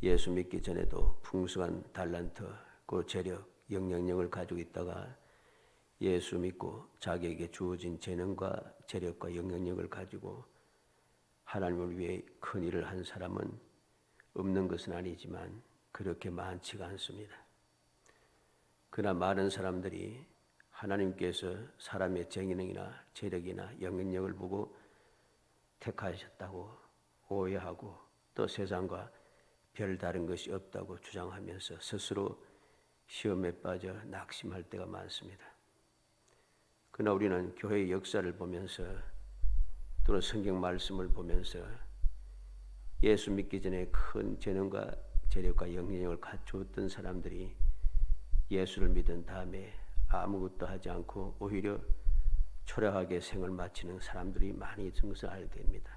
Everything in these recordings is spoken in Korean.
예수 믿기 전에도 풍성한 달란트, 그 재력, 영향력을 가지고 있다가 예수 믿고 자기에게 주어진 재능과 재력과 영향력을 가지고 하나님을 위해 큰 일을 한 사람은 없는 것은 아니지만 그렇게 많지가 않습니다. 그러나 많은 사람들이 하나님께서 사람의 재능이나 재력이나 영향력을 보고 택하셨다고 오해하고 또 세상과 별다른 것이 없다고 주장하면서 스스로 시험에 빠져 낙심할 때가 많습니다. 그러나 우리는 교회의 역사를 보면서 또는 성경 말씀을 보면서 예수 믿기 전에 큰 재능과 재력과 영향력을 갖추었던 사람들이 예수를 믿은 다음에 아무것도 하지 않고 오히려 초라하게 생을 마치는 사람들이 많이 있는 것을 알게 됩니다.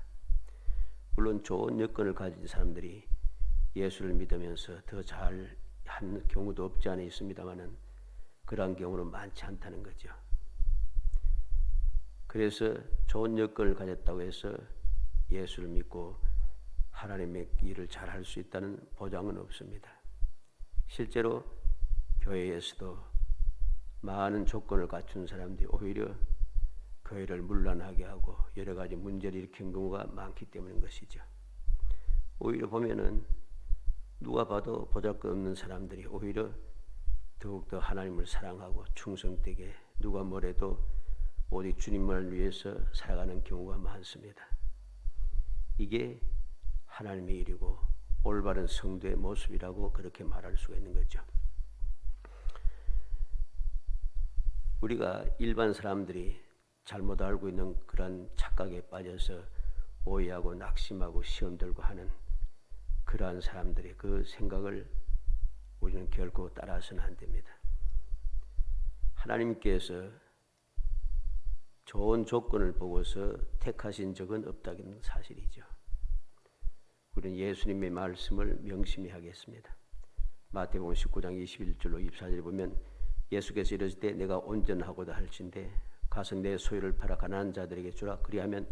물론 좋은 여건을 가진 사람들이 예수를 믿으면서 더 잘한 경우도 없지 않아 있습니다만은 그러한 경우는 많지 않다는 거죠. 그래서 좋은 여건을 가졌다고 해서 예수를 믿고 하나님의 일을 잘할 수 있다는 보장은 없습니다. 실제로 교회에서도 많은 조건을 갖춘 사람들이 오히려 교회를 문란하게 하고 여러 가지 문제를 일으킨 경우가 많기 때문인 것이죠. 오히려 보면은 누가 봐도 보잘것없는 사람들이 오히려 더욱더 하나님을 사랑하고 충성되게 누가 뭐래도 오직 주님을 위해서 살아가는 경우가 많습니다. 이게 하나님의 일이고 올바른 성도의 모습이라고 그렇게 말할 수가 있는 거죠. 우리가 일반 사람들이 잘못 알고 있는 그런 착각에 빠져서 오해하고 낙심하고 시험 들고 하는 그러한 사람들의 그 생각을 우리는 결코 따라서는 안 됩니다. 하나님께서 좋은 조건을 보고서 택하신 적은 없다는 사실이죠. 우리는 예수님의 말씀을 명심히 하겠습니다. 마태복음 19장 21절로 24절에 보면 예수께서 이르시되 내가 온전하고자 할진대 가서 내 소유를 팔아 가난한 자들에게 주라. 그리하면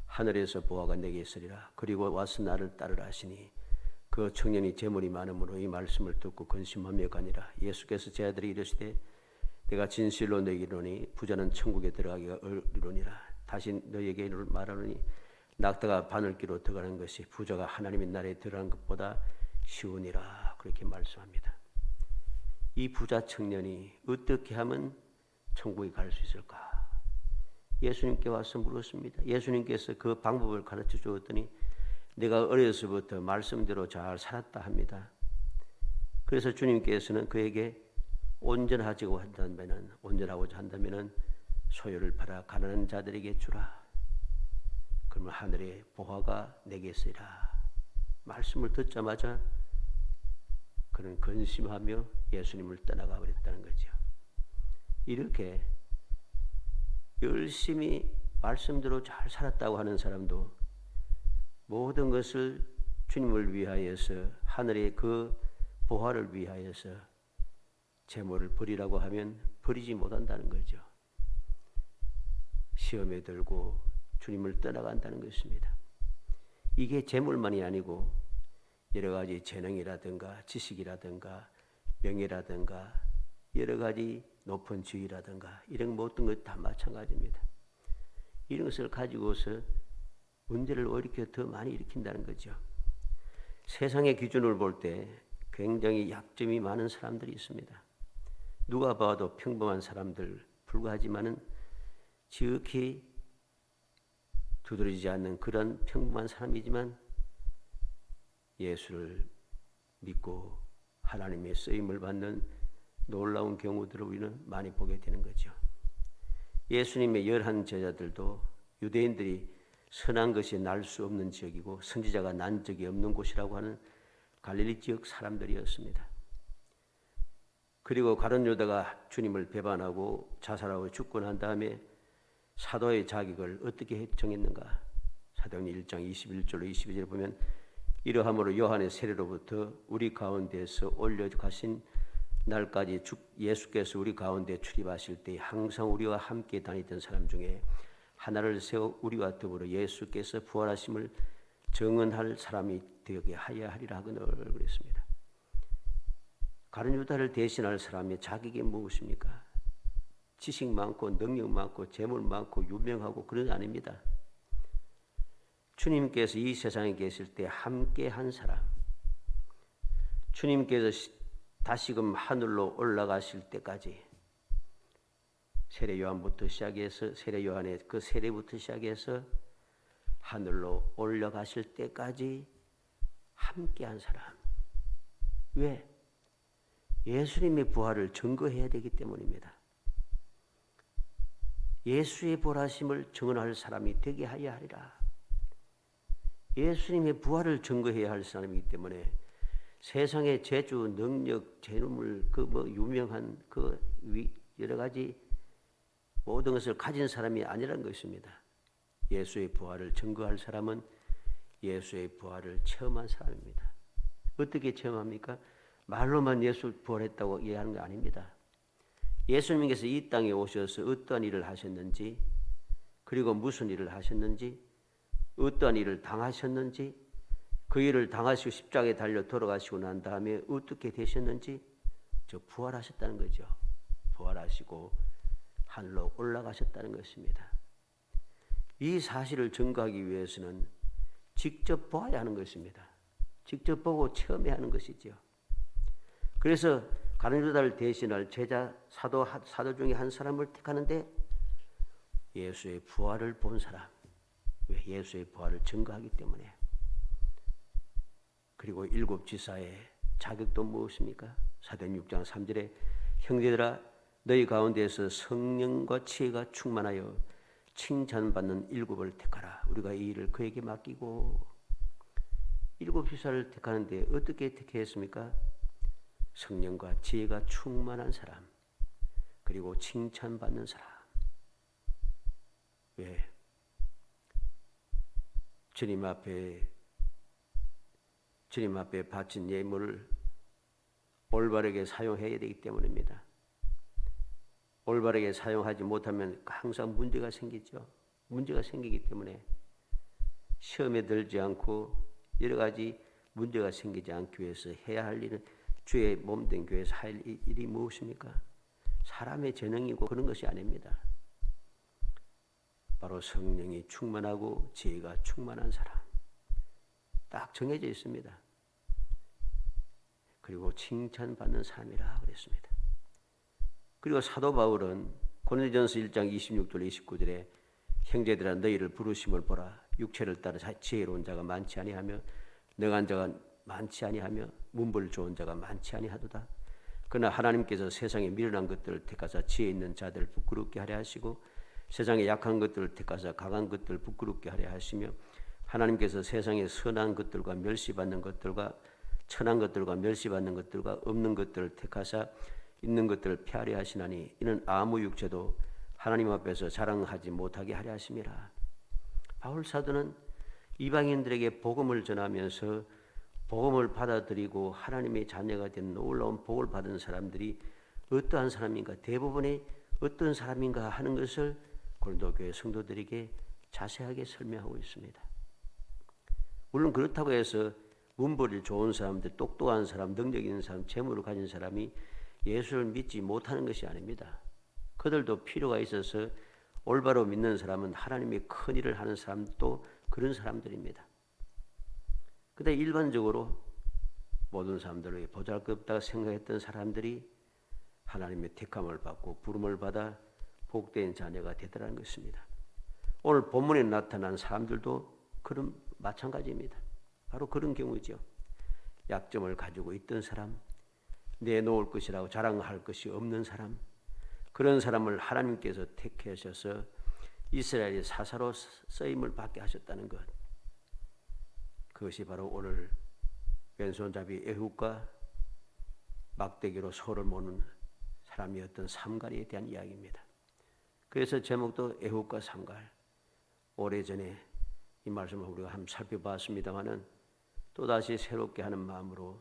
하늘에서 보화가 내게 있으리라. 그리고 와서 나를 따르라 하시니 그 청년이 재물이 많으므로 이 말씀을 듣고 근심하며 가니라. 예수께서 제 아들이 이르시되 내가 진실로 너에게 이르노니 부자는 천국에 들어가기가 어리로니라. 다시 너에게 말하노니 낙타가 바늘기로 들어가는 것이 부자가 하나님의 나라에 들어가는 것보다 쉬우니라. 그렇게 말씀합니다. 이 부자 청년이 어떻게 하면 천국에 갈 수 있을까? 예수님께 와서 물었습니다. 예수님께서 그 방법을 가르쳐 주었더니 내가 어려서부터 말씀대로 잘 살았다 합니다. 그래서 주님께서는 그에게 온전하고자 한다면은 소유를 팔아 가난한 자들에게 주라. 그러면 하늘의 보화가 내게 있으리라. 말씀을 듣자마자 그는 근심하며 예수님을 떠나가 버렸다는 거죠. 이렇게 열심히 말씀대로 잘 살았다고 하는 사람도 모든 것을 주님을 위하여서 하늘의 그 보화를 위하여서 재물을 버리라고 하면 버리지 못한다는 거죠. 시험에 들고 주님을 떠나간다는 것입니다. 이게 재물만이 아니고 여러 가지 재능이라든가 지식이라든가 명예라든가 여러 가지 높은 지위라든가 이런 모든 것 다 마찬가지입니다. 이런 것을 가지고서 문제를 오히려 더 많이 일으킨다는 거죠. 세상의 기준을 볼 때 굉장히 약점이 많은 사람들이 있습니다. 누가 봐도 평범한 사람들 불과하지만은 지극히 두드러지지 않는 그런 평범한 사람이지만 예수를 믿고 하나님의 쓰임을 받는 놀라운 경우들을 우리는 많이 보게 되는 거죠. 예수님의 11 제자들도 유대인들이 선한 것이 날 수 없는 지역이고 선지자가 난 적이 없는 곳이라고 하는 갈릴리 지역 사람들이었습니다. 그리고 가룟 유다가 주님을 배반하고 자살하고 죽고 난 다음에 사도의 자격을 어떻게 정했는가? 사도행전 1장 21절로 22절에 보면 이러함으로 요한의 세례로부터 우리 가운데서 올려가신 날까지 예수께서 우리 가운데 출입하실 때 항상 우리와 함께 다니던 사람 중에 하나를 세워 우리와 더불어 예수께서 부활하심을 증언할 사람이 되게 하여야 하리라 하고 늘 그랬습니다. 가룟 유다를 대신할 사람이 자격이 무엇입니까? 지식 많고 능력 많고 재물 많고 유명하고 그런 게 아닙니다. 주님께서 이 세상에 계실 때 함께 한 사람, 주님께서 다시금 하늘로 올라가실 때까지 세례 요한부터 시작해서 세례 요한의 그 세례부터 시작해서 하늘로 올라가실 때까지 함께 한 사람. 왜? 예수님의 부활을 증거해야 되기 때문입니다. 예수의 부활하심을 증언할 사람이 되게 하여야 하리라. 예수님의 부활을 증거해야 할 사람이기 때문에 세상의 재주, 능력, 재물, 유명한 여러 가지 모든 것을 가진 사람이 아니라는 것입니다. 예수의 부활을 증거할 사람은 예수의 부활을 체험한 사람입니다. 어떻게 체험합니까? 말로만 예수 부활했다고 이해하는 거 아닙니다. 예수님께서 이 땅에 오셔서 어떠한 일을 하셨는지, 그리고 무슨 일을 하셨는지, 어떠한 일을 당하셨는지, 그 일을 당하시고 십자가에 달려 돌아가시고 난 다음에 어떻게 되셨는지 부활하셨다는 거죠. 부활하시고 하늘로 올라가셨다는 것입니다. 이 사실을 증거하기 위해서는 직접 보아야 하는 것입니다. 직접 보고 체험해야 하는 것이죠. 그래서 가룟 유다를 대신할 제자 사도 중에 한 사람을 택하는데 예수의 부활을 본 사람. 왜? 예수의 부활을 증거하기 때문에. 그리고 7 지사의 자격도 무엇입니까? 사도행 6장 3절에 형제들아 너희 가운데에서 성령과 지혜가 충만하여 칭찬받는 7을 택하라. 우리가 이 일을 그에게 맡기고 7 지사를 택하는데 어떻게 택했습니까? 성령과 지혜가 충만한 사람, 그리고 칭찬받는 사람. 왜? 주님 앞에 바친 예물을 올바르게 사용해야 되기 때문입니다. 올바르게 사용하지 못하면 항상 문제가 생기죠. 문제가 생기기 때문에 시험에 들지 않고 여러 가지 문제가 생기지 않기 위해서 해야 할 일은 주의 몸된 교회에서 할 일이 무엇입니까? 사람의 재능이고 그런 것이 아닙니다. 바로 성령이 충만하고 지혜가 충만한 사람. 딱 정해져 있습니다. 그리고 칭찬받는 사람이라 그랬습니다. 그리고 사도 바울은 고린도전서 1장 26절 29절에 형제들아 너희를 부르심을 보라. 육체를 따라 지혜로운 자가 많지 아니하며 능한 자가 많지 아니하며 문벌 좋은 자가 많지 아니하도다. 그러나 하나님께서 세상에 미련한 것들을 택하사 지혜 있는 자들을 부끄럽게 하려 하시고 세상에 약한 것들을 택하사 강한 것들을 부끄럽게 하려 하시며 하나님께서 세상에 선한 것들과 멸시받는 것들과 천한 것들과 멸시받는 것들과 없는 것들을 택하사 있는 것들을 폐하려 하시나니 이는 아무 육체도 하나님 앞에서 자랑하지 못하게 하려 하심이라. 바울 사도는 이방인들에게 복음을 전하면서 복음을 받아들이고 하나님의 자녀가 된 놀라운 복을 받은 사람들이 어떠한 사람인가, 대부분이 어떤 사람인가 하는 것을 고린도 교회 성도들에게 자세하게 설명하고 있습니다. 물론 그렇다고 해서 문벌이 좋은 사람들, 똑똑한 사람, 능력 있는 사람, 재물을 가진 사람이 예수를 믿지 못하는 것이 아닙니다. 그들도 필요가 있어서 올바로 믿는 사람은 하나님의 큰 일을 하는 사람도 그런 사람들입니다. 그런데 일반적으로 모든 사람들을 보잘것없다고 생각했던 사람들이 하나님의 택함을 받고 부름을 받아 복된 자녀가 되더라는 것입니다. 오늘 본문에 나타난 사람들도 그런 마찬가지입니다. 바로 그런 경우죠. 약점을 가지고 있던 사람, 내놓을 것이라고 자랑할 것이 없는 사람, 그런 사람을 하나님께서 택하셔서 이스라엘의 사사로 쓰임을 받게 하셨다는 것. 그것이 바로 오늘 왼손잡이 에훗과 막대기로 소를 모는 사람이었던 삼갈에 대한 이야기입니다. 그래서 제목도 에훗과 삼갈. 오래전에 이 말씀을 우리가 한번 살펴봤습니다마는 또다시 새롭게 하는 마음으로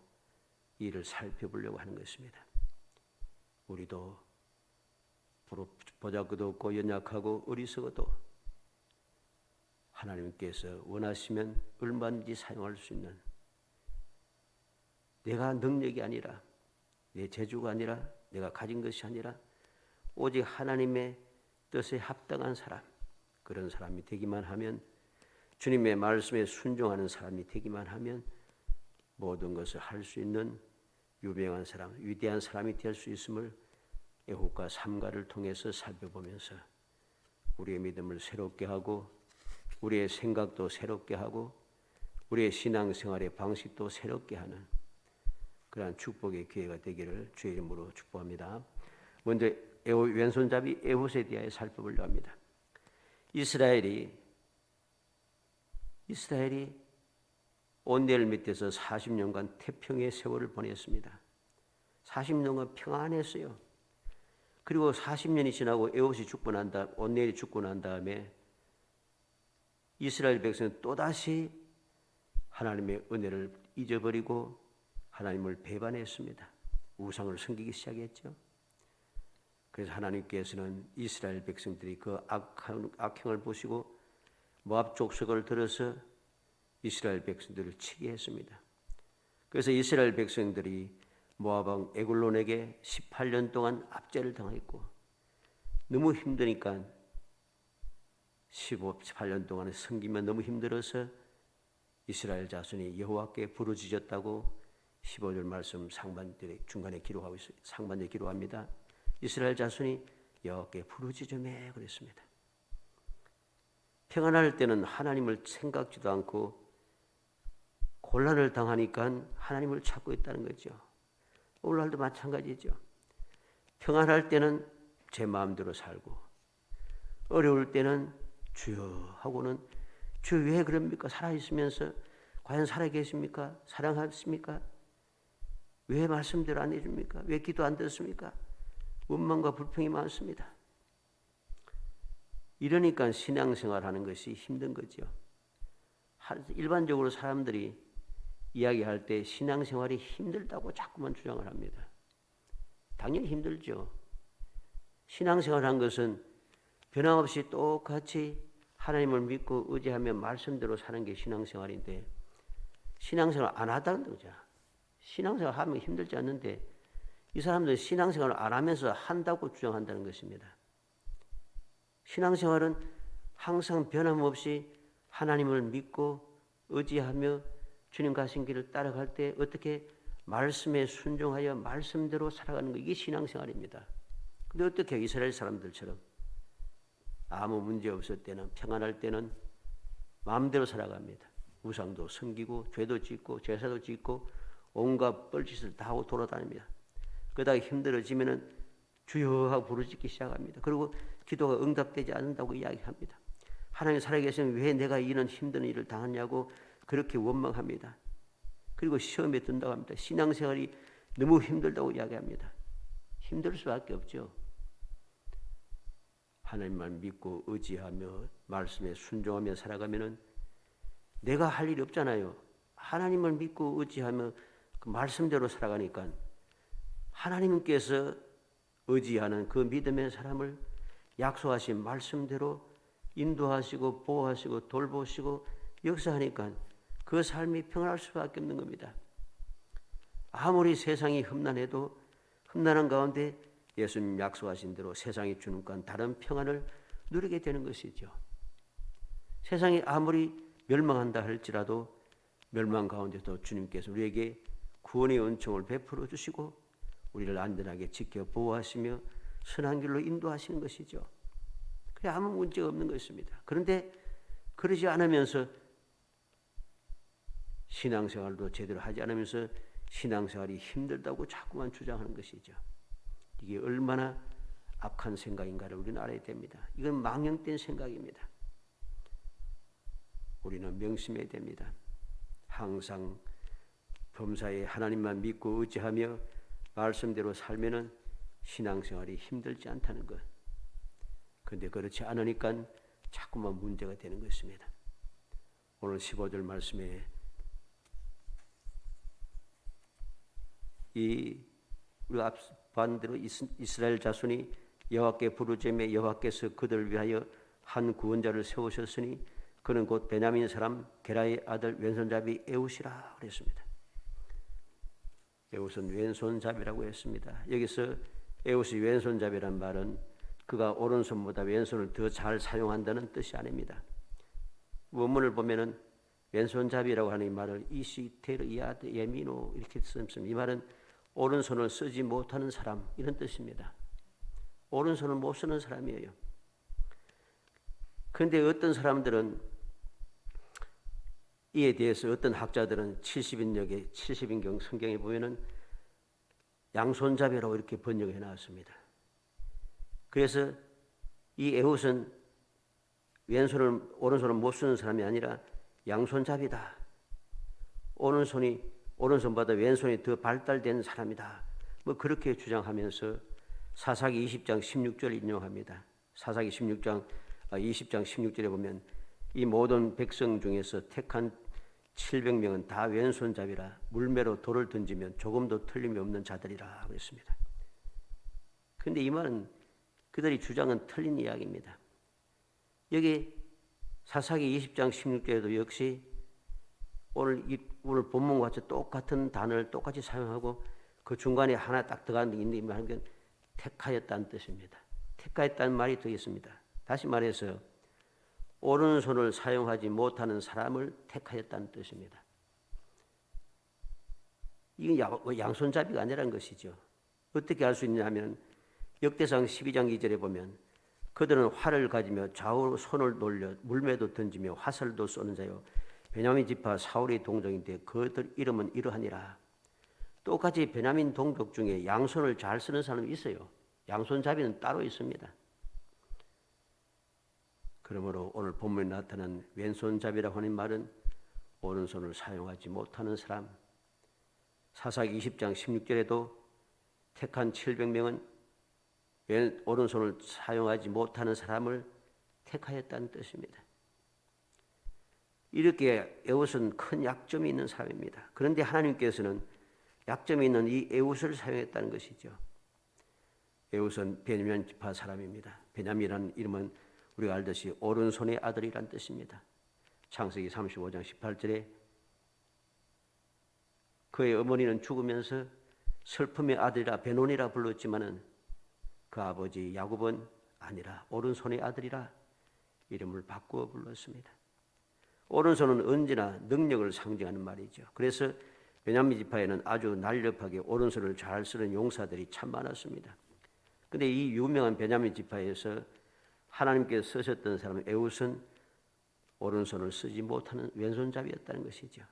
이를 살펴보려고 하는 것입니다. 우리도 보잘것없고 연약하고 어리석어도 하나님께서 원하시면 얼마든지 사용할 수 있는 내가 능력이 아니라, 내 재주가 아니라, 내가 가진 것이 아니라 오직 하나님의 뜻에 합당한 사람, 그런 사람이 되기만 하면, 주님의 말씀에 순종하는 사람이 되기만 하면 모든 것을 할 수 있는 유명한 사람, 위대한 사람이 될 수 있음을 애굽과 삼가를 통해서 살펴보면서 우리의 믿음을 새롭게 하고 우리의 생각도 새롭게 하고 우리의 신앙생활의 방식도 새롭게 하는 그러한 축복의 기회가 되기를 주의 이름으로 축복합니다. 먼저 왼손잡이 에훗에 대하여 살펴보려고 합니다. 이스라엘이 온넬 밑에서 40년간 태평의 세월을 보냈습니다. 40년간 평안했어요. 그리고 40년이 지나고 에훗이 죽고 난 다음, 온넬이 죽고 난 다음에 이스라엘 백성은 또다시 하나님의 은혜를 잊어버리고 하나님을 배반했습니다. 우상을 섬기기 시작했죠. 그래서 하나님께서는 이스라엘 백성들이 그 악행을 보시고 모압 족속을 들어서 이스라엘 백성들을 치게 했습니다. 그래서 이스라엘 백성들이 모압 왕 에글론에게 18년 동안 압제를 당했고 너무 힘드니까 18년 동안 섬기면 너무 힘들어서 이스라엘 자손이 여호와께 부르짖었다고 15절 말씀 상반절에 중간에 기록하고 있어요. 상반절에 기록합니다. 이스라엘 자손이 여호와께 부르짖으며 그랬습니다. 평안할 때는 하나님을 생각지도 않고 곤란을 당하니까 하나님을 찾고 있다는 거죠. 오늘날도 마찬가지죠. 평안할 때는 제 마음대로 살고 어려울 때는 주여 하고는 주여 왜 그럽니까? 살아있으면서 과연 살아계십니까? 사랑하십니까? 왜 말씀대로 안 해줍니까? 왜 기도 안 듣습니까? 원망과 불평이 많습니다. 이러니까 신앙생활하는 것이 힘든 거죠. 일반적으로 사람들이 이야기할 때 신앙생활이 힘들다고 자꾸만 주장을 합니다. 당연히 힘들죠. 신앙생활한 것은 변함없이 똑같이 하나님을 믿고 의지하며 말씀대로 사는 게 신앙생활인데 신앙생활 안 하다는 거죠. 신앙생활 하면 힘들지 않는데 이 사람들은 신앙생활을 안 하면서 한다고 주장한다는 것입니다. 신앙생활은 항상 변함없이 하나님을 믿고 의지하며 주님 가신 길을 따라갈 때 어떻게 말씀에 순종하여 말씀대로 살아가는 거 이게 신앙생활입니다. 근데 어떻게 이스라엘 사람들처럼 아무 문제 없을 때는 평안할 때는 마음대로 살아갑니다. 우상도 섬기고 죄도 짓고 제사도 짓고 온갖 뻘짓을 다 하고 돌아다닙니다. 그러다가 힘들어지면은 주여 하고 부르짖기 시작합니다. 그리고 기도가 응답되지 않는다고 이야기합니다. 하나님 살아계시면 왜 내가 이런 힘든 일을 당하냐고 그렇게 원망합니다. 그리고 시험에 든다고 합니다. 신앙생활이 너무 힘들다고 이야기합니다. 힘들 수밖에 없죠. 하나님만 믿고 의지하며 말씀에 순종하며 살아가면은 내가 할 일이 없잖아요. 하나님을 믿고 의지하며 그 말씀대로 살아가니까 하나님께서 의지하는 그 믿음의 사람을 약속하신 말씀대로 인도하시고 보호하시고 돌보시고 역사하니까 그 삶이 평안할 수밖에 없는 겁니다. 아무리 세상이 험난해도 험난한 가운데 예수님 약속하신 대로 세상이 주는 건 다른 평안을 누리게 되는 것이죠. 세상이 아무리 멸망한다 할지라도 멸망 가운데도 주님께서 우리에게 구원의 은총을 베풀어 주시고 우리를 안전하게 지켜 보호하시며 선한 길로 인도하시는 것이죠. 그래 아무 문제가 없는 것입니다. 그런데 그러지 않으면서 신앙생활도 제대로 하지 않으면서 신앙생활이 힘들다고 자꾸만 주장하는 것이죠. 이게 얼마나 악한 생각인가를 우리는 알아야 됩니다. 이건 망령된 생각입니다. 우리는 명심해야 됩니다. 항상 범사에 하나님만 믿고 의지하며 말씀대로 살면은 신앙생활이 힘들지 않다는 것. 그런데 그렇지 않으니까 자꾸만 문제가 되는 것입니다. 오늘 15절 말씀에 우리가 반대로 이스라엘 자손이 여호와께 부르짖으며 여호와께서 그들을 위하여 한 구원자를 세우셨으니 그는 곧 베냐민 사람 게라의 아들 왼손잡이 에훗이라 그랬습니다. 에웃은 왼손잡이라고 했습니다. 여기서 에웃이 왼손잡이란 말은 그가 오른손보다 왼손을 더 잘 사용한다는 뜻이 아닙니다. 원문을 보면은 왼손잡이라고 하는 이 말을 이시테르이아드 예미노 이렇게 썼습니다. 이 말은 오른손을 쓰지 못하는 사람 이런 뜻입니다. 오른손을 못 쓰는 사람이에요. 그런데 어떤 사람들은 이에 대해서 어떤 학자들은 70인경 성경에 보면은 양손잡이라고 이렇게 번역해 놨습니다. 그래서 이 에웃은 오른손을 못 쓰는 사람이 아니라 양손잡이다. 오른손보다 왼손이 더 발달된 사람이다. 뭐 그렇게 주장하면서 사사기 20장 16절 인용합니다. 사사기 20장 16절에 보면 이 모든 백성 중에서 택한 700명은 다 왼손잡이라 물매로 돌을 던지면 조금도 틀림이 없는 자들이라 그랬습니다. 그런데 이 말은 그들의 주장은 틀린 이야기입니다. 여기 사사기 20장 16절에도 역시 오늘 본문과 같이 똑같은 단어를 똑같이 사용하고 그 중간에 하나 딱 들어가는 게 있는 게 택하였다는 뜻입니다. 택하였다는 말이 더 있습니다. 다시 말해서 오른손을 사용하지 못하는 사람을 택하였다는 뜻입니다. 이건 양손잡이가 아니라는 것이죠. 어떻게 알 수 있냐면 역대상 12장 2절에 보면 그들은 활을 가지며 좌우로 손을 돌려 물매도 던지며 화살도 쏘는 자요 베냐민 지파 사울의 동족인데 그들 이름은 이러하니라. 똑같이 베냐민 동족 중에 양손을 잘 쓰는 사람이 있어요. 양손잡이는 따로 있습니다. 그러므로 오늘 본문에 나타난 왼손잡이라고 하는 말은 오른손을 사용하지 못하는 사람. 사사기 20장 16절에도 택한 700명은 오른손을 사용하지 못하는 사람을 택하였다는 뜻입니다. 이렇게 에웃은 큰 약점이 있는 사람입니다. 그런데 하나님께서는 약점이 있는 이 에웃을 사용했다는 것이죠. 에웃은 베냐민 지파 사람입니다. 베냐민이라는 이름은 우리가 알듯이 오른손의 아들이란 뜻입니다. 창세기 35장 18절에 그의 어머니는 죽으면서 슬픔의 아들이라 베논이라 불렀지만은 그 아버지 야곱은 아니라 오른손의 아들이라 이름을 바꾸어 불렀습니다. 오른손은 언제나 능력을 상징하는 말이죠. 그래서 베냐민 지파에는 아주 날렵하게 오른손을 잘 쓰는 용사들이 참 많았습니다. 그런데 이 유명한 베냐민 지파에서 하나님께서 쓰셨던 사람 에웃은 오른손을 쓰지 못하는 왼손잡이였다는 것이죠.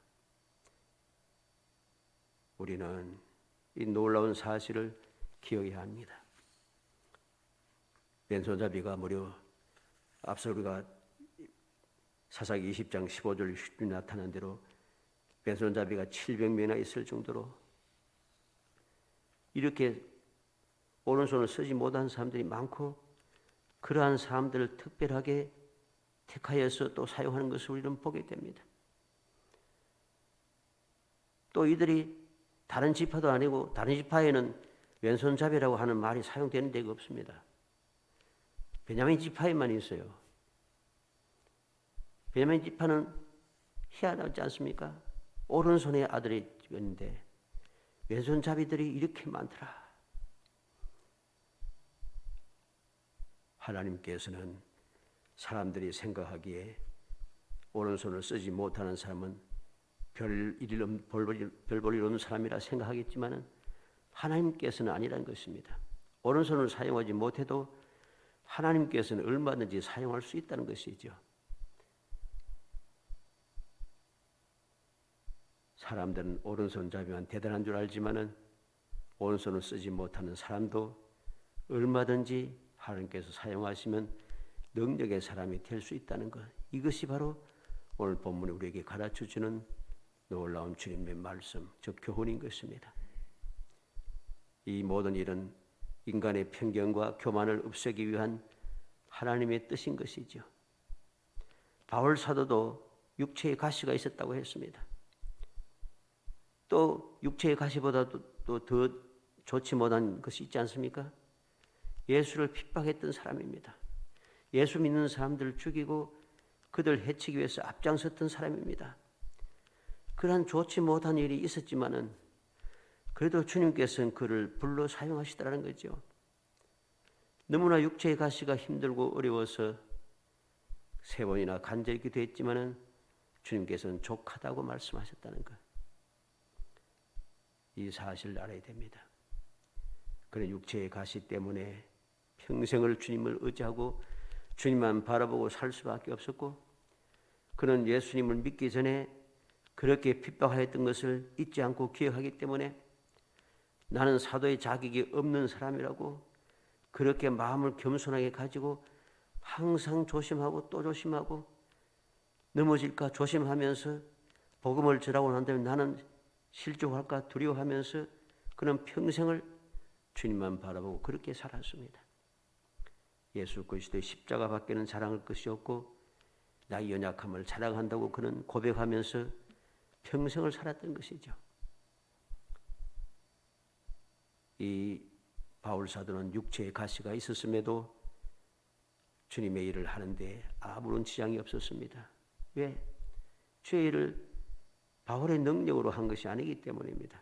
우리는 이 놀라운 사실을 기억해야 합니다. 왼손잡이가 무려 앞서 우리가 사사기 20장 15절 16절 나타난 대로 왼손잡이가 700명이나 있을 정도로 이렇게 오른손을 쓰지 못한 사람들이 많고 그러한 사람들을 특별하게 택하여서 또 사용하는 것을 우리는 보게 됩니다. 또 이들이 다른 지파도 아니고 다른 지파에는 왼손잡이라고 하는 말이 사용되는 데가 없습니다. 베냐민 지파에만 있어요. 베냐민 지파는 희한하지 않습니까? 오른손의 아들이었는데 왼손잡이들이 이렇게 많더라. 하나님께서는 사람들이 생각하기에 오른손을 쓰지 못하는 사람은 별 볼 일 없는 사람이라 생각하겠지만은 하나님께서는 아니라는 것입니다. 오른손을 사용하지 못해도 하나님께서는 얼마든지 사용할 수 있다는 것이죠. 사람들은 오른손잡이만 대단한 줄 알지만은 오른손을 쓰지 못하는 사람도 얼마든지 하나님께서 사용하시면 능력의 사람이 될 수 있다는 것. 이것이 바로 오늘 본문에 우리에게 가르쳐주는 놀라운 주님의 말씀, 즉 교훈인 것입니다. 이 모든 일은 인간의 편견과 교만을 없애기 위한 하나님의 뜻인 것이죠. 바울 사도도 육체의 가시가 있었다고 했습니다. 또 육체의 가시보다도 더 좋지 못한 것이 있지 않습니까? 예수를 핍박했던 사람입니다. 예수 믿는 사람들을 죽이고 그들 해치기 위해서 앞장섰던 사람입니다. 그러한 좋지 못한 일이 있었지만은 그래도 주님께서는 그를 불러 사용하시더라는 거죠. 너무나 육체의 가시가 힘들고 어려워서 3번이나 간절히 기도했지만은 주님께서는 족하다고 말씀하셨다는 것. 이 사실을 알아야 됩니다. 그런 육체의 가시 때문에 평생을 주님을 의지하고 주님만 바라보고 살 수밖에 없었고, 그는 예수님을 믿기 전에 그렇게 핍박하였던 것을 잊지 않고 기억하기 때문에 나는 사도의 자격이 없는 사람이라고 그렇게 마음을 겸손하게 가지고 항상 조심하고 또 조심하고 넘어질까 조심하면서 복음을 전하고 난 다음에 나는 실족할까 두려워하면서 그는 평생을 주님만 바라보고 그렇게 살았습니다. 예수 그리스도의 십자가 밖에는 자랑할 것이 없고 나의 연약함을 자랑한다고 그는 고백하면서 평생을 살았던 것이죠. 이 바울 사도는 육체의 가시가 있었음에도 주님의 일을 하는데 아무런 지장이 없었습니다. 왜? 주의 일을 바울의 능력으로 한 것이 아니기 때문입니다.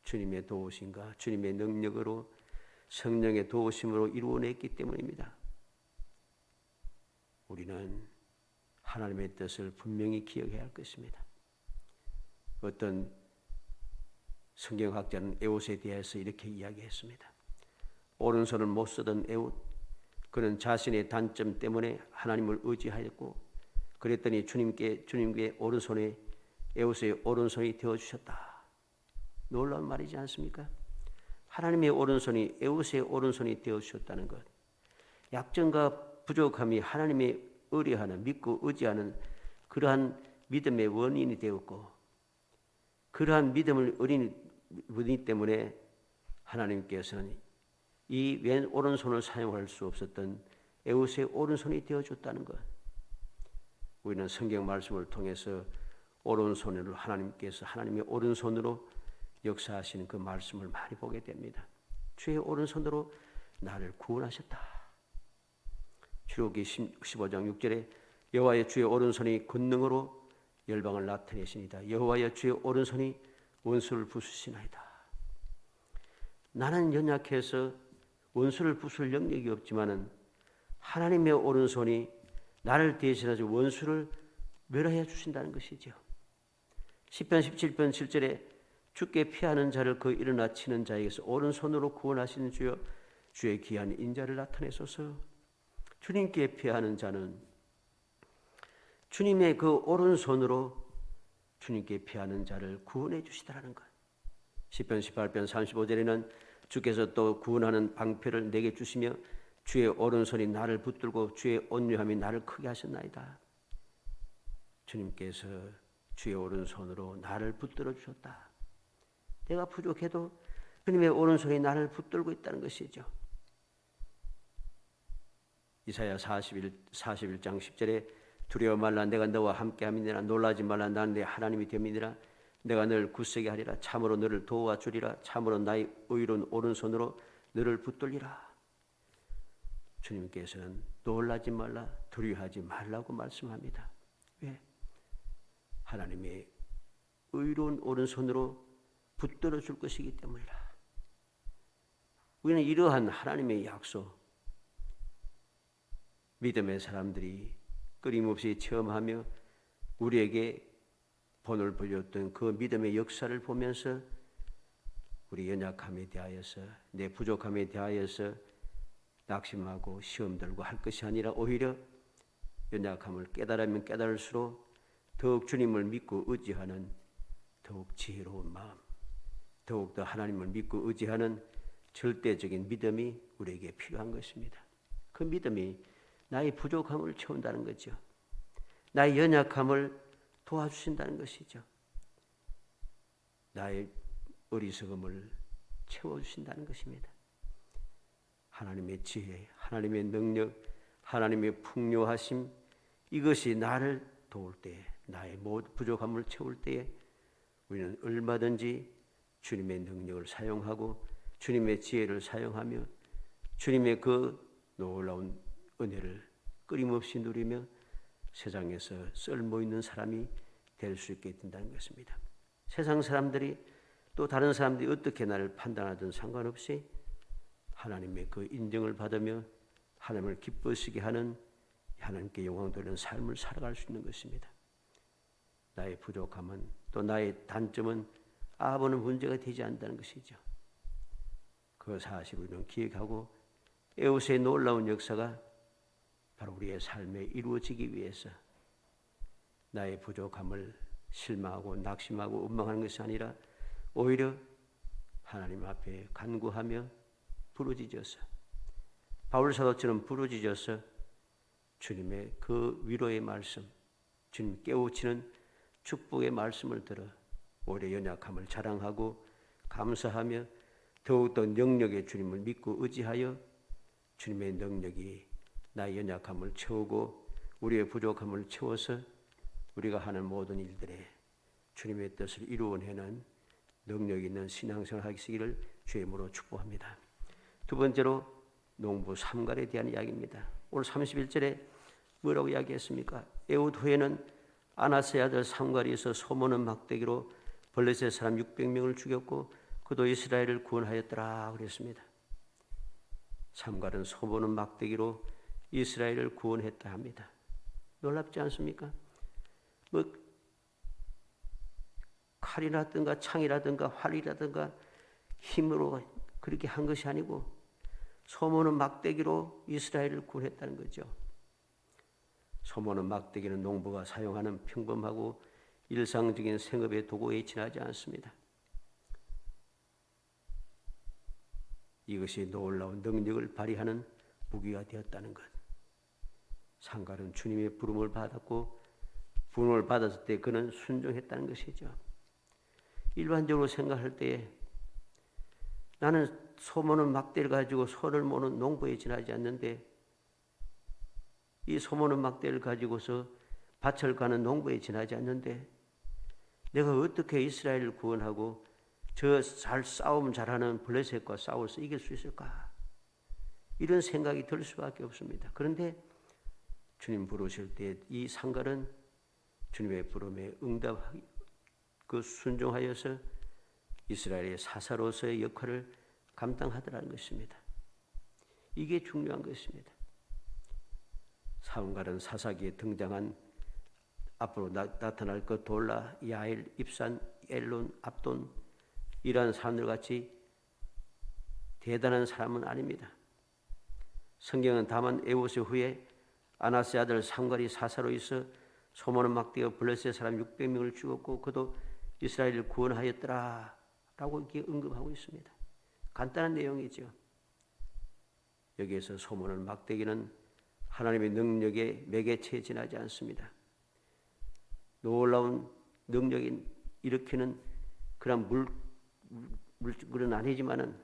주님의 도우심과 주님의 능력으로 성령의 도우심으로 이루어냈기 때문입니다. 우리는 하나님의 뜻을 분명히 기억해야 할 것입니다. 어떤 성경학자는 에웃에 대해서 이렇게 이야기했습니다. 오른손을 못 쓰던 에웃, 그는 자신의 단점 때문에 하나님을 의지하였고 그랬더니 주님께 오른손에 에웃의 오른손이 되어주셨다. 놀라운 말이지 않습니까? 하나님의 오른손이 에웃의 오른손이 되어주셨다는 것. 약점과 부족함이 하나님의 의뢰하는, 믿고 의지하는 그러한 믿음의 원인이 되었고, 그러한 믿음을 원인 때문에 하나님께서는 이 왼 오른손을 사용할 수 없었던 에웃의 오른손이 되어줬다는 것. 우리는 성경 말씀을 통해서 오른손으로 하나님께서 하나님의 오른손으로 역사하시는 그 말씀을 많이 보게 됩니다. 주의 오른손으로 나를 구원하셨다. 출애굽기 15장 6절에 여호와의 주의 오른손이 권능으로 열방을 나타내시니다. 여호와의 주의 오른손이 원수를 부수시나이다. 나는 연약해서 원수를 부술 능력이 없지만은 하나님의 오른손이 나를 대신해서 원수를 멸하여 주신다는 것이죠. 시편 17편 7절에 주께 피하는 자를 그 일어나 치는 자에게서 오른손으로 구원하시는 주여 주의 귀한 인자를 나타내소서. 주님께 피하는 자는 주님의 그 오른손으로 주님께 피하는 자를 구원해 주시더라는 것. 시편 18편 35절에는 주께서 또 구원하는 방패를 내게 주시며 주의 오른손이 나를 붙들고 주의 온유함이 나를 크게 하셨나이다. 주님께서 주의 오른손으로 나를 붙들어 주셨다. 내가 부족해도 주님의 오른손이 나를 붙들고 있다는 것이죠. 이사야 41장 10절에 두려워 말라 내가 너와 함께함이니라 놀라지 말라 나는 내 하나님이 됨이니라 내가 너를 굳세게 하리라 참으로 너를 도와주리라 참으로 나의 의로운 오른손으로 너를 붙들리라. 주님께서는 놀라지 말라 두려워하지 말라고 말씀합니다. 왜? 하나님의 의로운 오른손으로 붙들어 줄 것이기 때문이라. 우리는 이러한 하나님의 약속, 믿음의 사람들이 끊임없이 체험하며 우리에게 본을 보여줬던 그 믿음의 역사를 보면서 우리 연약함에 대하여서 내 부족함에 대하여서 낙심하고 시험 들고 할 것이 아니라 오히려 연약함을 깨달으면 깨달을수록 더욱 주님을 믿고 의지하는 더욱 지혜로운 마음, 더욱더 하나님을 믿고 의지하는 절대적인 믿음이 우리에게 필요한 것입니다. 그 믿음이 나의 부족함을 채운다는 거죠. 나의 연약함을 도와주신다는 것이죠. 나의 어리석음을 채워주신다는 것입니다. 하나님의 지혜, 하나님의 능력, 하나님의 풍요하심, 이것이 나를 도울 때에, 나의 모든 부족함을 채울 때에 우리는 얼마든지 주님의 능력을 사용하고 주님의 지혜를 사용하며 주님의 그 놀라운 은혜를 끊임없이 누리며 세상에서 쓸모있는 사람이 될 수 있게 된다는 것입니다. 세상 사람들이 또 다른 사람들이 어떻게 나를 판단하든 상관없이 하나님의 그 인정을 받으며 하나님을 기쁘시게 하는, 하나님께 영광 돌리는 삶을 살아갈 수 있는 것입니다. 나의 부족함은, 또 나의 단점은 아무런 문제가 되지 않는다는 것이죠. 그 사실을 우리는 기억하고 에우스의 놀라운 역사가 바로 우리의 삶에 이루어지기 위해서 나의 부족함을 실망하고 낙심하고 원망하는 것이 아니라 오히려 하나님 앞에 간구하며 부르짖어서, 바울 사도처럼 부르짖어서 주님의 그 위로의 말씀, 주님 깨우치는 축복의 말씀을 들어 오히려 연약함을 자랑하고 감사하며 더욱더 능력의 주님을 믿고 의지하여 주님의 능력이 나의 연약함을 채우고 우리의 부족함을 채워서 우리가 하는 모든 일들에 주님의 뜻을 이루어내는 능력 있는 신앙생활 하시기를 주의 이름으로 축복합니다. 두 번째로 농부 삼갈에 대한 이야기입니다. 오늘 31절에 뭐라고 이야기했습니까? 에훗 후에는 아나스의 아들 삼갈이서 소모는 막대기로 블레셋 사람 600명을 죽였고 그도 이스라엘을 구원하였더라 그랬습니다. 삼갈은 소모는 막대기로 이스라엘을 구원했다 합니다. 놀랍지 않습니까? 뭐 칼이라든가 창이라든가 활이라든가 힘으로 그렇게 한 것이 아니고 소모는 막대기로 이스라엘을 구원했다는 거죠. 소모는 막대기는 농부가 사용하는 평범하고 일상적인 생업의 도구에 지나지 않습니다. 이것이 놀라운 능력을 발휘하는 무기가 되었다는 것. 삼갈은 주님의 부름을 받았고 부름을 받았을 때 그는 순종했다는 것이죠. 일반적으로 생각할 때에 나는 소 모는 막대를 가지고 소를 모는 농부에 지나지 않는데 이 소 모는 막대를 가지고서 밭을 가는 농부에 지나지 않는데 내가 어떻게 이스라엘을 구원하고 저 잘 싸움 잘하는 블레셋과 싸워서 이길 수 있을까? 이런 생각이 들 수밖에 없습니다. 그런데 주님 부르실 때 이 삼갈은 주님의 부름에 그 순종하여서 이스라엘의 사사로서의 역할을 감당하더라는 것입니다. 이게 중요한 것입니다. 삼갈은 사사기에 등장한 앞으로 나타날 것 돌라, 야일, 입산, 엘론, 압돈 이러한 사람들 같이 대단한 사람은 아닙니다. 성경은 다만 에봇의 후에 아나스의 아들 삼갈이 사사로 있어 소모는 막대기로 블레셋 사람 600명을 죽였고 그도 이스라엘을 구원하였더라 라고 이렇게 언급하고 있습니다. 간단한 내용이죠. 여기에서 소모는 막대기는 하나님의 능력의 매개체에 지나지 않습니다. 놀라운 능력이 일으키는 그런 물질은 아니지만은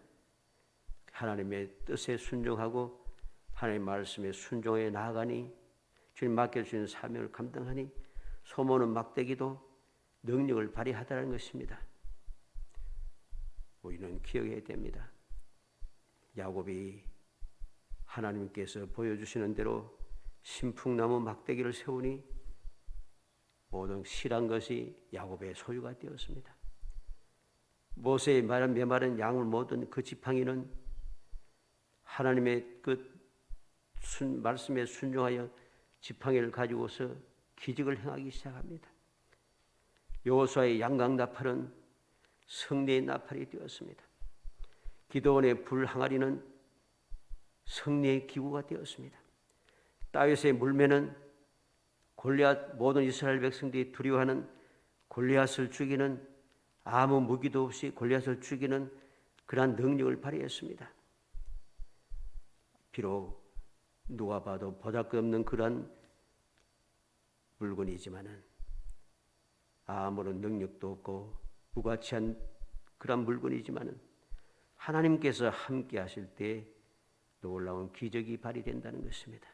하나님의 뜻에 순종하고 하나님의 말씀에 순종해 나아가니 주님 맡겨주시는 사명을 감당하니 소모는 막대기도 능력을 발휘하다는 것입니다. 우리는 기억해야 됩니다. 야곱이 하나님께서 보여주시는 대로 신풍나무 막대기를 세우니 모든 실한 것이 야곱의 소유가 되었습니다. 모세의 메마른 양을 모든 그 지팡이는 하나님의 그 말씀에 순종하여 지팡이를 가지고서 기적을 행하기 시작합니다. 여호수아의 양각 나팔은 승리의 나팔이 되었습니다. 기드온의 불 항아리는 승리의 기구가 되었습니다. 다윗의 물매는 골리앗, 모든 이스라엘 백성들이 두려워하는 골리앗을 죽이는 아무 무기도 없이 골리앗을 죽이는 그러한 능력을 발휘했습니다. 비록 누가 봐도 보잘것없는 그러한 물건이지만은 아무런 능력도 없고 무가치한 그러한 물건이지만은 하나님께서 함께 하실 때 놀라운 기적이 발휘된다는 것입니다.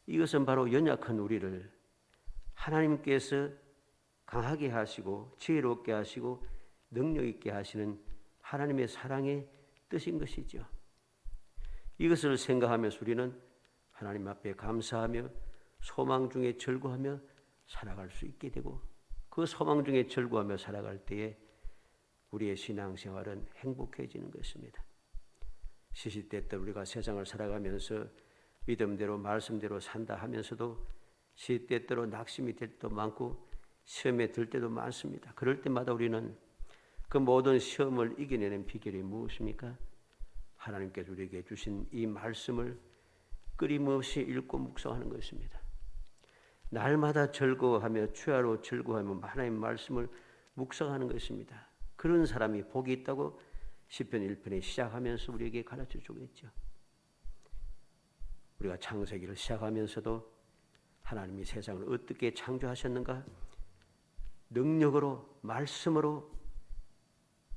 이것은 바로 연약한 우리를 하나님께서 강하게 하시고 지혜롭게 하시고 능력 있게 하시는 하나님의 사랑의 뜻인 것이죠. 이것을 생각하면서 우리는 하나님 앞에 감사하며 소망 중에 절구하며 살아갈 수 있게 되고 그 소망 중에 절구하며 살아갈 때에 우리의 신앙생활은 행복해지는 것입니다. 시시때때 우리가 세상을 살아가면서 믿음대로 말씀대로 산다 하면서도 시때때로 낙심이 될 때도 많고 시험에 들 때도 많습니다. 그럴 때마다 우리는 그 모든 시험을 이겨내는 비결이 무엇입니까? 하나님께서 우리에게 주신 이 말씀을 끊임없이 읽고 묵상하는 것입니다. 날마다 즐거워하며 주야로 즐거워하며 하나님의 말씀을 묵상하는 것입니다. 그런 사람이 복이 있다고 시편 1편에 시작하면서 우리에게 가르쳐주고 있죠. 우리가 창세기를 시작하면서도 하나님이 세상을 어떻게 창조하셨는가? 능력으로 말씀으로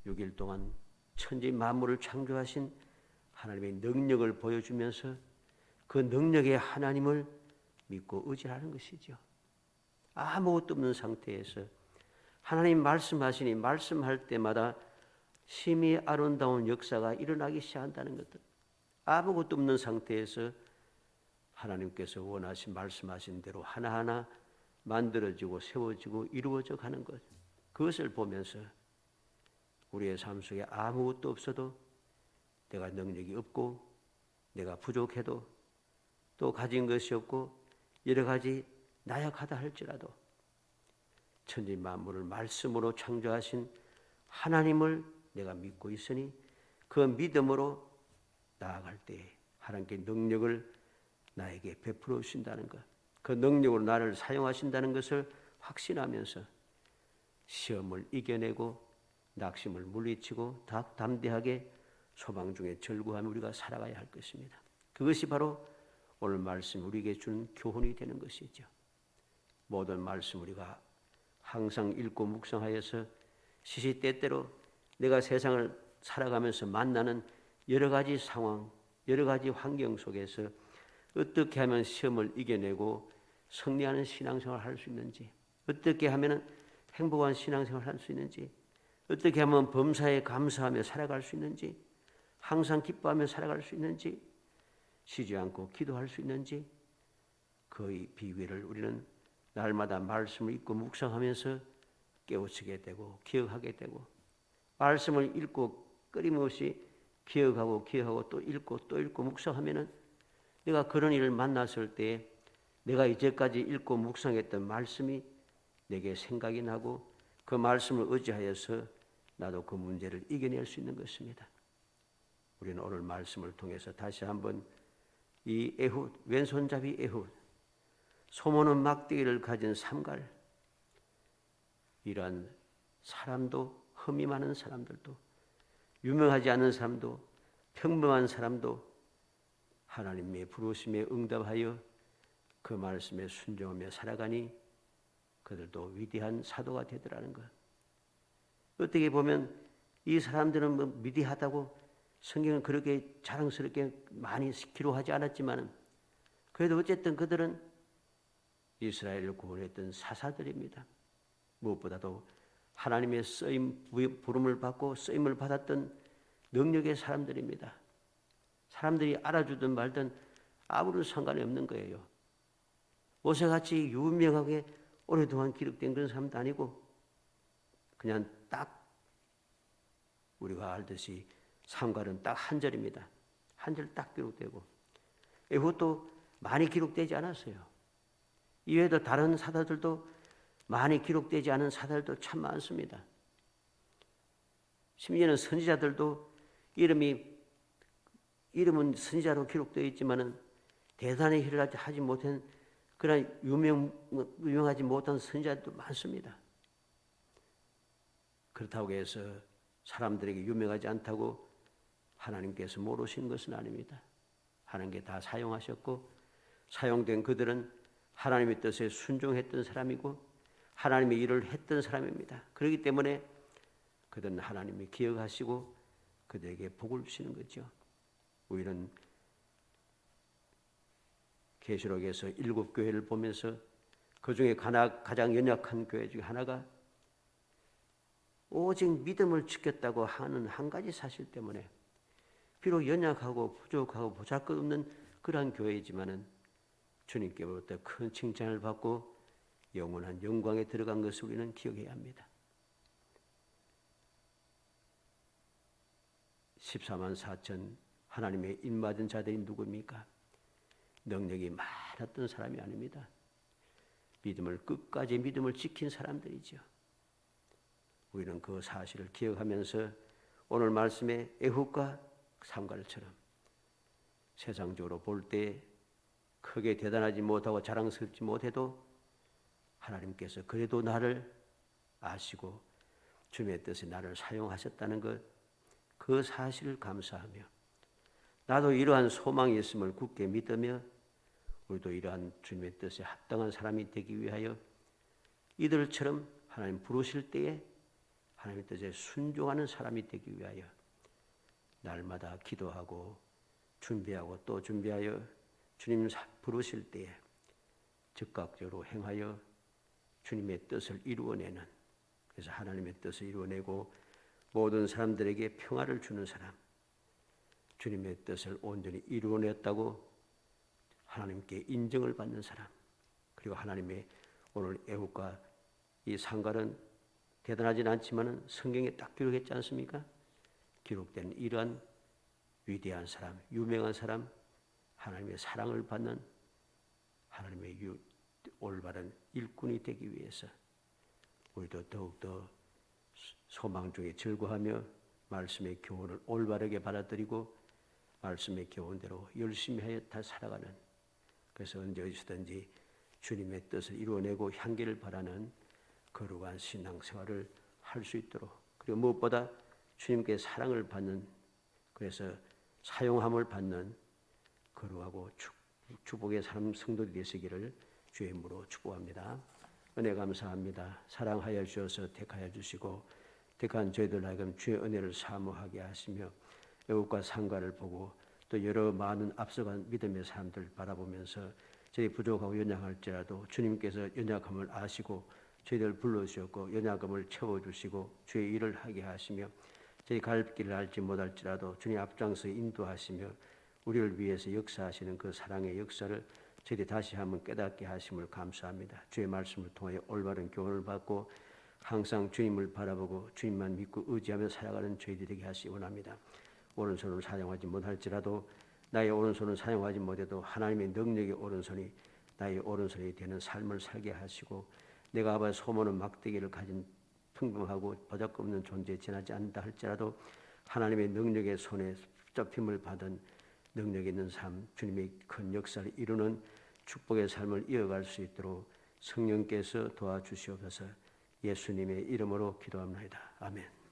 6일 동안 천지 만물을 창조하신 하나님의 능력을 보여주면서 그 능력의 하나님을 믿고 의지하는 것이죠. 아무것도 없는 상태에서 하나님 말씀하시니 말씀할 때마다 심히 아름다운 역사가 일어나기 시작한다는 것들. 아무것도 없는 상태에서 하나님께서 원하신 말씀하신 대로 하나하나 만들어지고 세워지고 이루어져 가는 것. 그것을 보면서 우리의 삶 속에 아무것도 없어도 내가 능력이 없고 내가 부족해도 또 가진 것이 없고 여러 가지 나약하다 할지라도 천지 만물을 말씀으로 창조하신 하나님을 내가 믿고 있으니 그 믿음으로 나아갈 때 하나님께 능력을 나에게 베풀어 주신다는 것, 그 능력으로 나를 사용하신다는 것을 확신하면서 시험을 이겨내고 낙심을 물리치고 담대하게 소망 중에 절구하며 우리가 살아가야 할 것입니다. 그것이 바로 오늘 말씀 우리에게 준 교훈이 되는 것이죠. 모든 말씀 우리가 항상 읽고 묵상하여서 시시때때로 내가 세상을 살아가면서 만나는 여러 가지 상황, 여러 가지 환경 속에서 어떻게 하면 시험을 이겨내고 승리하는 신앙생활을 할 수 있는지, 어떻게 하면 행복한 신앙생활을 할 수 있는지, 어떻게 하면 범사에 감사하며 살아갈 수 있는지, 항상 기뻐하며 살아갈 수 있는지, 쉬지 않고 기도할 수 있는지, 그 비밀을 우리는 날마다 말씀을 읽고 묵상하면서 깨우치게 되고 기억하게 되고, 말씀을 읽고 끊임없이 기억하고 또 읽고 묵상하면은 내가 그런 일을 만났을 때 내가 이제까지 읽고 묵상했던 말씀이 내게 생각이 나고 그 말씀을 의지하여서 나도 그 문제를 이겨낼 수 있는 것입니다. 우리는 오늘 말씀을 통해서 다시 한번 이 에훗, 왼손잡이 에훗, 소모는 막대기를 가진 삼갈, 이러한 사람도, 흠이 많은 사람들도, 유명하지 않은 사람도, 평범한 사람도 하나님의 부르심에 응답하여 그 말씀에 순종하며 살아가니 그들도 위대한 사도가 되더라는 것. 어떻게 보면 이 사람들은 뭐 위대하다고 성경은 그렇게 자랑스럽게 많이 기록하지 않았지만 그래도 어쨌든 그들은 이스라엘을 구원했던 사사들입니다. 무엇보다도 하나님의 쓰임, 부름을 받고 쓰임을 받았던 능력의 사람들입니다. 사람들이 알아주든 말든 아무런 상관이 없는 거예요. 모세같이 유명하게 오랫동안 기록된 그런 사람도 아니고 그냥 딱 우리가 알듯이 삼갈은 딱 한 절입니다. 한 절 딱 기록되고 에훗도 많이 기록되지 않았어요. 이외에도 다른 사사들도 많이 기록되지 않은 사사들도 참 많습니다. 심지어는 선지자들도 이름은 선지자로 기록되어 있지만은 대단히 일을 하지 못한 그런 유명하지 못한 선지자들도 많습니다. 그렇다고 해서 사람들에게 유명하지 않다고 하나님께서 모르신 것은 아닙니다. 하나님께 다 사용하셨고 사용된 그들은 하나님의 뜻에 순종했던 사람이고 하나님의 일을 했던 사람입니다. 그렇기 때문에 그들은 하나님이 기억하시고 그들에게 복을 주시는 거죠. 우리는 계시록에서 7교회를 보면서 그중에 가장 연약한 교회 중에 하나가 오직 믿음을 지켰다고 하는 한 가지 사실 때문에 비록 연약하고 부족하고 보잘것없는 그러한 교회이지만은 주님께로부터 큰 칭찬을 받고 영원한 영광에 들어간 것을 우리는 기억해야 합니다. 14만 4천 하나님의 인맞은 자들이 누구입니까? 능력이 많았던 사람이 아닙니다. 끝까지 믿음을 지킨 사람들이죠. 우리는 그 사실을 기억하면서 오늘 말씀의 에훗과 삼갈처럼 세상적으로 볼 때 크게 대단하지 못하고 자랑스럽지 못해도 하나님께서 그래도 나를 아시고 주님의 뜻에 나를 사용하셨다는 것, 그 사실을 감사하며 나도 이러한 소망이 있음을 굳게 믿으며 우리도 이러한 주님의 뜻에 합당한 사람이 되기 위하여 이들처럼 하나님 부르실 때에 하나님의 뜻에 순종하는 사람이 되기 위하여 날마다 기도하고 준비하고 또 준비하여 주님 부르실 때에 즉각적으로 행하여 주님의 뜻을 이루어내는, 그래서 하나님의 뜻을 이루어내고 모든 사람들에게 평화를 주는 사람, 주님의 뜻을 온전히 이루어냈다고 하나님께 인정을 받는 사람, 그리고 하나님의 오늘 에훗과 이 상갈은 대단하진 않지만 성경에 딱 기록했지 않습니까? 기록된 이러한 위대한 사람, 유명한 사람, 하나님의 사랑을 받는 하나님의 올바른 일꾼이 되기 위해서 우리도 더욱더 소망 중에 즐거워하며 말씀의 교훈을 올바르게 받아들이고 말씀의 교훈대로 열심히 하여 다 살아가는, 그래서 언제 어디서든지 주님의 뜻을 이루어내고 향기를 바라는 거룩한 신앙생활을 할 수 있도록, 그리고 무엇보다 주님께 사랑을 받는, 그래서 사용함을 받는 거룩하고 축복의 삶 성도들이 되시기를 주의 이름으로 축복합니다. 은혜 감사합니다. 사랑하여 주셔서 택하여 주시고 택한 저희들 하여금 주의 은혜를 사모하게 하시며 에훗과 상갈을 보고 또 여러 많은 앞서간 믿음의 사람들 바라보면서 저희 부족하고 연약할지라도 주님께서 연약함을 아시고 저희들 불러주셨고 연약함을 채워주시고 주의 일을 하게 하시며 저희 갈 길을 알지 못할지라도 주님 앞장서 인도하시며 우리를 위해서 역사하시는 그 사랑의 역사를 저희들이 다시 한번 깨닫게 하심을 감사합니다. 주의 말씀을 통하여 올바른 교훈을 받고 항상 주님을 바라보고 주님만 믿고 의지하며 살아가는 저희들이 되게 하시기 원합니다. 오른손을 사용하지 못할지라도 나의 오른손을 사용하지 못해도 하나님의 능력의 오른손이 나의 오른손이 되는 삶을 살게 하시고 내가 아버지 소모는 막대기를 가진 평범하고 버젓없는 존재에 지나지 않는다 할지라도 하나님의 능력의 손에 붙잡힘을 받은 능력 있는 삶, 주님의 큰 역사를 이루는 축복의 삶을 이어갈 수 있도록 성령께서 도와주시옵소서. 예수님의 이름으로 기도합니다. 아멘.